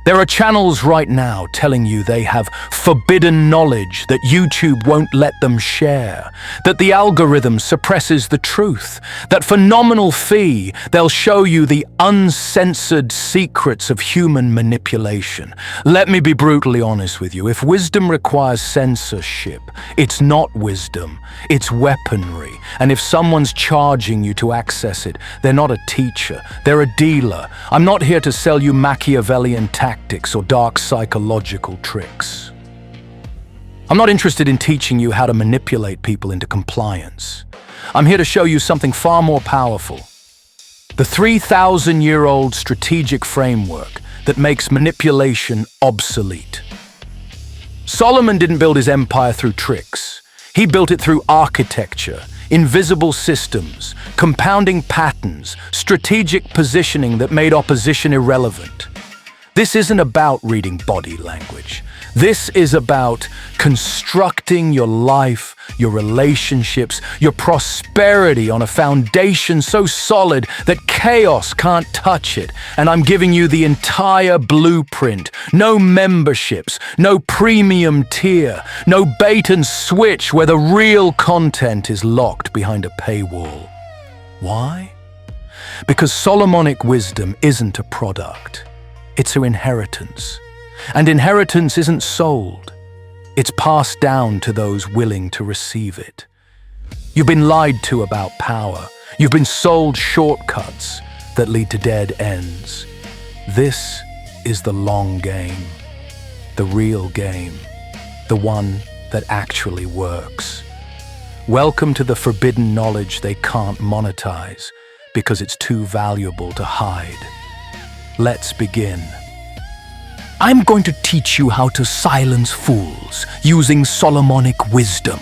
There are channels right now telling you they have forbidden knowledge that YouTube won't let them share, that the algorithm suppresses the truth, that for nominal fee they'll show you the uncensored secrets of human manipulation. Let me be brutally honest with you. If wisdom requires censorship, it's not wisdom, it's weaponry. And if someone's charging you to access it, they're not a teacher, they're a dealer. I'm not here to sell you Machiavellian tactics or dark psychological tricks. I'm not interested in teaching you how to manipulate people into compliance. I'm here to show you something far more powerful. The 3,000-year-old strategic framework that makes manipulation obsolete. Solomon didn't build his empire through tricks. He built it through architecture, invisible systems, compounding patterns, strategic positioning that made opposition irrelevant. This isn't about reading body language. This is about constructing your life, your relationships, your prosperity on a foundation so solid that chaos can't touch it. And I'm giving you the entire blueprint. No memberships, no premium tier, no bait and switch where the real content is locked behind a paywall. Why? Because Solomonic wisdom isn't a product. It's an inheritance. And inheritance isn't sold. It's passed down to those willing to receive it. You've been lied to about power. You've been sold shortcuts that lead to dead ends. This is the long game, the real game, the one that actually works. Welcome to the forbidden knowledge they can't monetize because it's too valuable to hide. Let's begin. I'm going to teach you how to silence fools using Solomonic wisdom.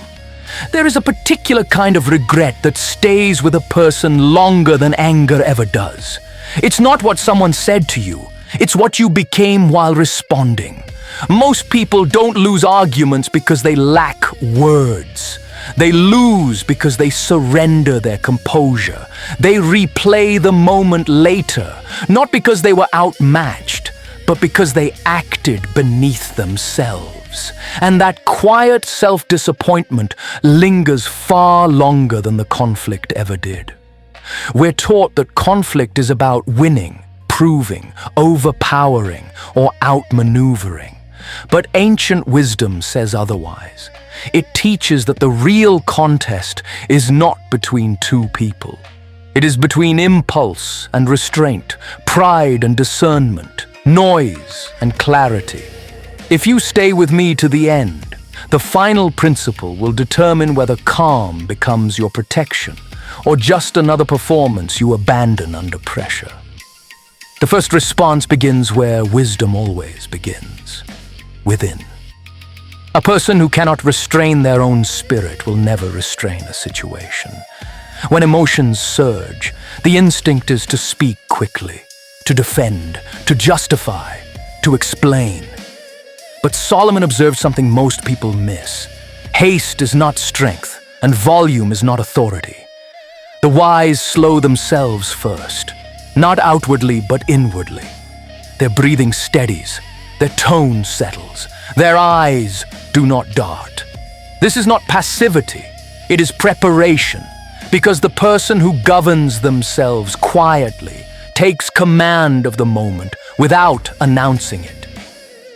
There is a particular kind of regret that stays with a person longer than anger ever does. It's not what someone said to you, it's what you became while responding. Most people don't lose arguments because they lack words. They lose because they surrender their composure. They replay the moment later, not because they were outmatched, but because they acted beneath themselves. And that quiet self-disappointment lingers far longer than the conflict ever did. We're taught that conflict is about winning, proving, overpowering, or outmaneuvering. But ancient wisdom says otherwise. It teaches that the real contest is not between two people. It is between impulse and restraint, pride and discernment, noise and clarity. If you stay with me to the end, the final principle will determine whether calm becomes your protection or just another performance you abandon under pressure. The first response begins where wisdom always begins, within. A person who cannot restrain their own spirit will never restrain a situation. When emotions surge, the instinct is to speak quickly, to defend, to justify, to explain. But Solomon observed something most people miss. Haste is not strength, and volume is not authority. The wise slow themselves first, not outwardly but inwardly. Their breathing steadies, their tone settles, their eyes do not dart. This is not passivity, it is preparation, because the person who governs themselves quietly takes command of the moment without announcing it.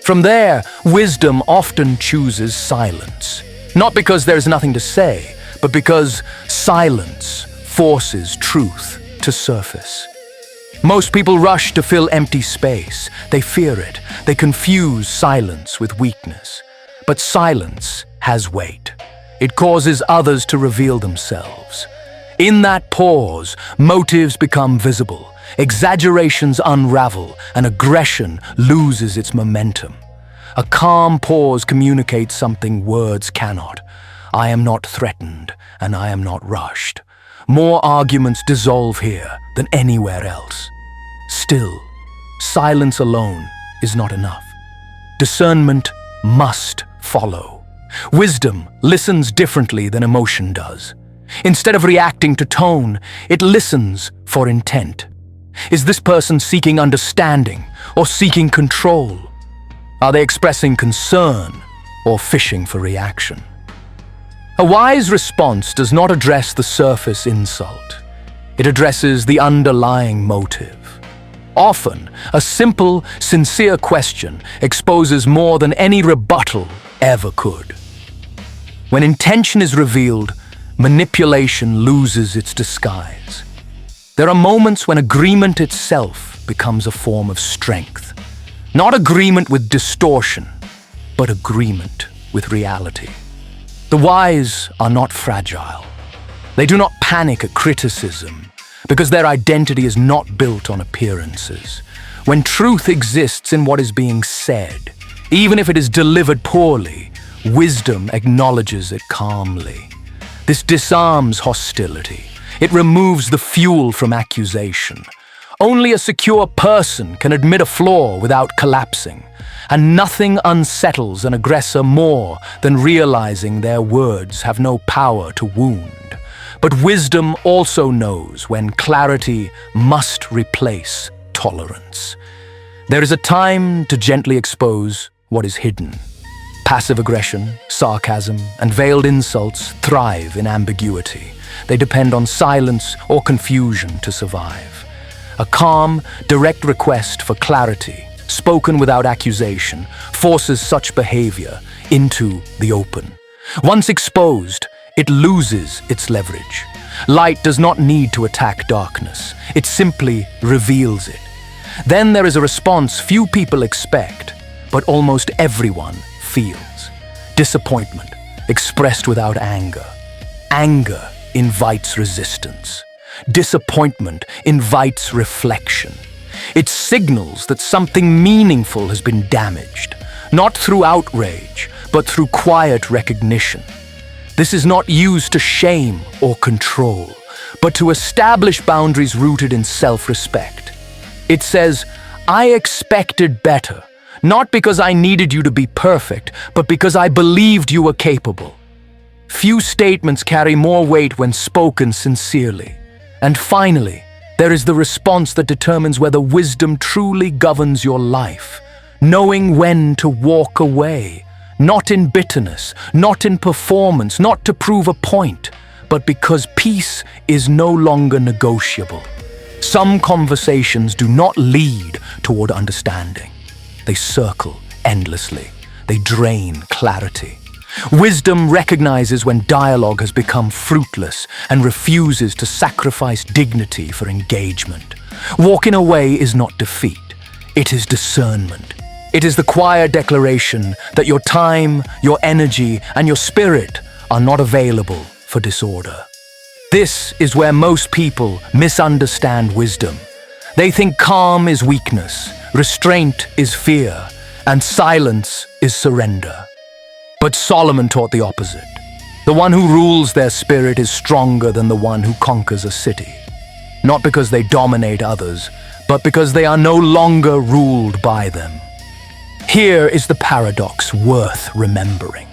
From there, wisdom often chooses silence, not because there's nothing to say, but because silence forces truth to surface. Most people rush to fill empty space. They fear it. They confuse silence with weakness. But silence has weight. It causes others to reveal themselves. In that pause, motives become visible, exaggerations unravel, and aggression loses its momentum. A calm pause communicates something words cannot. I am not threatened, and I am not rushed. More arguments dissolve here than anywhere else. Still, silence alone is not enough. Discernment must follow. Wisdom listens differently than emotion does. Instead of reacting to tone, it listens for intent. Is this person seeking understanding or seeking control? Are they expressing concern or fishing for reaction? A wise response does not address the surface insult. It addresses the underlying motive. Often, a simple, sincere question exposes more than any rebuttal ever could. When intention is revealed, manipulation loses its disguise. There are moments when agreement itself becomes a form of strength. Not agreement with distortion, but agreement with reality. The wise are not fragile. They do not panic at criticism because their identity is not built on appearances. When truth exists in what is being said, even if it is delivered poorly, wisdom acknowledges it calmly. This disarms hostility. It removes the fuel from accusation. Only a secure person can admit a flaw without collapsing, and nothing unsettles an aggressor more than realizing their words have no power to wound. But wisdom also knows when clarity must replace tolerance. There is a time to gently expose what is hidden. Passive aggression, sarcasm, and veiled insults thrive in ambiguity. They depend on silence or confusion to survive. A calm, direct request for clarity, spoken without accusation, forces such behavior into the open. Once exposed, it loses its leverage. Light does not need to attack darkness. It simply reveals it. Then there is a response few people expect, but almost everyone feels. Disappointment, expressed without anger. Anger invites resistance. Disappointment invites reflection. It signals that something meaningful has been damaged, not through outrage, but through quiet recognition. This is not used to shame or control, but to establish boundaries rooted in self-respect. It says, "I expected better, not because I needed you to be perfect, but because I believed you were capable." Few statements carry more weight when spoken sincerely. And finally, there is the response that determines whether wisdom truly governs your life, knowing when to walk away, not in bitterness, not in performance, not to prove a point, but because peace is no longer negotiable. Some conversations do not lead toward understanding. They circle endlessly. They drain clarity. Wisdom recognizes when dialogue has become fruitless and refuses to sacrifice dignity for engagement. Walking away is not defeat. It is discernment. It is the quiet declaration that your time, your energy, and your spirit are not available for disorder. This is where most people misunderstand wisdom. They think calm is weakness, restraint is fear, and silence is surrender. But Solomon taught the opposite. The one who rules their spirit is stronger than the one who conquers a city. Not because they dominate others, but because they are no longer ruled by them. Here is the paradox worth remembering.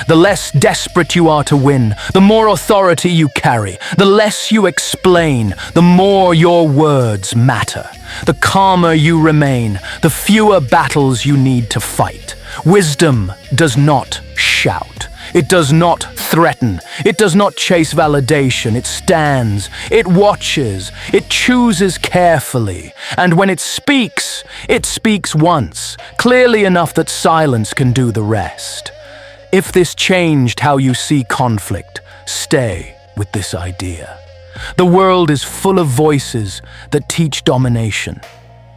The less desperate you are to win, the more authority you carry. The less you explain, the more your words matter. The calmer you remain, the fewer battles you need to fight. Wisdom does not shout. It does not threaten. It does not chase validation. It stands. It watches. It chooses carefully. And when it speaks once, clearly enough that silence can do the rest. If this changed how you see conflict, stay with this idea. The world is full of voices that teach domination.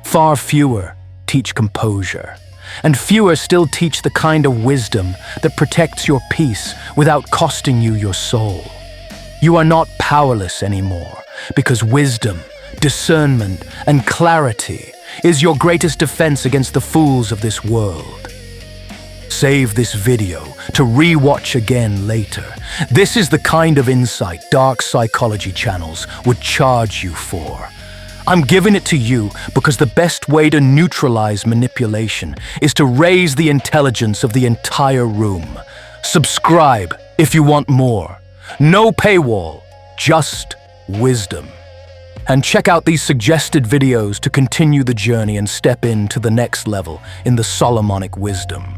Far fewer teach composure. And fewer still teach the kind of wisdom that protects your peace without costing you your soul. You are not powerless anymore because wisdom, discernment, and clarity is your greatest defense against the fools of this world. Save this video to re-watch again later. This is the kind of insight dark psychology channels would charge you for. I'm giving it to you because the best way to neutralize manipulation is to raise the intelligence of the entire room. Subscribe if you want more. No paywall, just wisdom. And check out these suggested videos to continue the journey and step into the next level in the Solomonic Wisdom.